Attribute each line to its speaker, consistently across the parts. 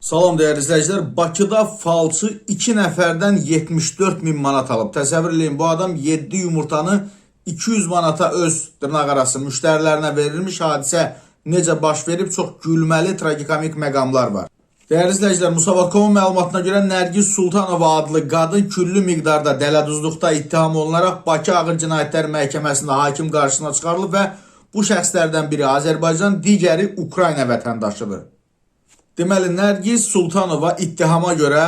Speaker 1: Salam değerli izləyicilər. Bakıda falçı 2 nəfərdən 74 min manat alıb. Təsəvvür eləyin, bu adam 7 yumurtanı 200 manata öz dırnaq arası müştərilərinə verilmiş. Hadisə necə baş verib, çox gülməli, tragikomik məqamlar var. Değerli izləyicilər, Musavat.com məlumatına görə Nərgiz Sultanova adlı qadın küllü miqdarda dələduzluqda ittiham olunaraq Bakı Ağır Cinayətlər Məhkəməsində hakim qarşısına çıxarılıb və bu şəxslərdən biri Azərbaycan, digəri Ukrayna vətəndaşıdır. Deməli, Nərgiz Sultanova ittihama görə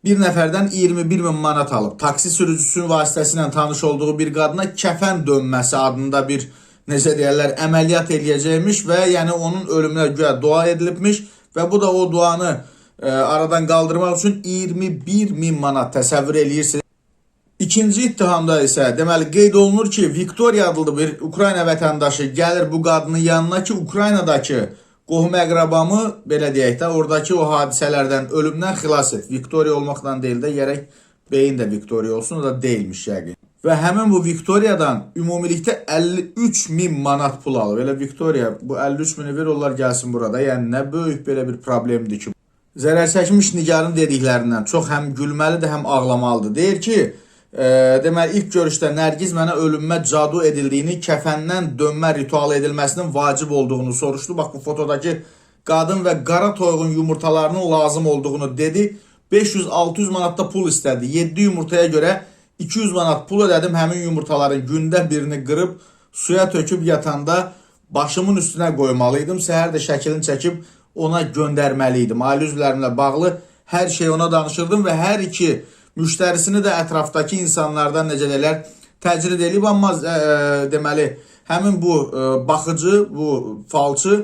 Speaker 1: bir nəfərdən 21 min manat alıb. Taksi sürücüsünün vasitəsilə tanış olduğu bir qadına kəfən dönməsi adında bir, necə deyərlər, əməliyyat eləyəcəkmiş və yəni onun ölümünə güya dua edilibmiş və bu da o duanı aradan qaldırmaq üçün 21 min manat təsəvvür eləyirsiniz. İkinci ittihamda isə deməli qeyd olunur ki, Viktoriya adlı bir Ukrayna vətəndaşı gəlir bu qadının yanına ki, Ukraynadakı qohum əqrabamı, belə deyək də, oradakı o hadisələrdən, ölümdən xilas et. Viktoriya olmaqdan deyil də, gərək beyin də Viktoriya olsun, o da deyilmiş yəqin. Və həmin bu Viktoriyadan ümumilikdə 53 min manat pul alıb. Elə Viktoriya bu 53 mini ver, onlar gəlsin burada. Yəni nə böyük belə bir problemdir ki. Zərər çəkmiş Nigarın dediklərindən çox həm gülməlidir, həm ağlamalıdır. Deyir ki, deməli ilk görüşdə Nərgiz mənə ölümümə cadu edildiyini, kəfəndən dönmə ritualı edilməsinin vacib olduğunu soruşdu. Bax, bu fotodakı qadın və qara toyuğun yumurtalarının lazım olduğunu dedi. 500-600 manatda pul istədi. 7 yumurtaya görə 200 manat pul ödədim. Həmin yumurtaların gündə birini qırıb suya töküb yatanda başımın üstünə qoymalıydım. Səhər də şəklini çəkib ona göndərməliydim. Ailə üzvlərimlə bağlı hər şey ona danışırdım və hər iki müştərisini də ətrafdakı insanlardan necə deyirlər təcrid edib, amma deməli həmin bu baxıcı, bu falçı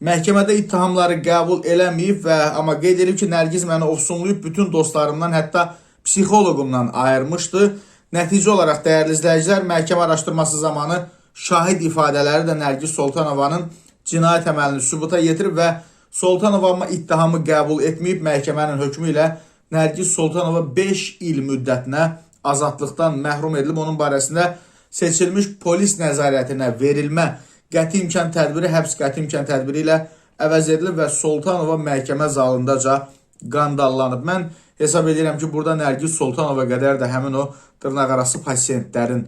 Speaker 1: məhkəmədə ittihamları qəbul eləməyib və amma qeyd edib ki, Nərgiz məni ofsunlayıb bütün dostlarımdan, hətta psixoloqumdan ayırmışdı. Nəticə olaraq dəyərli izləyicilər, məhkəmə araşdırması zamanı şahid ifadələri də Nərgiz Sultanovanın cinayət əməlini sübuta yetirib və Sultanova ittihamı qəbul etməyib. Məhkəmənin hökmü ilə Nərgiz Sultanova 5 il müddətinə azadlıqdan məhrum edilib. Onun barəsində seçilmiş polis nəzarətinə verilmə qəti imkan tədbiri, həbs qəti imkan tədbiri ilə əvəz edilib və Sultanova məhkəmə zalındaca qandallanıb. Mən hesab edirəm ki, burada Nərgiz Sultanova qədər də həmin o dırnaqarası pasientlərin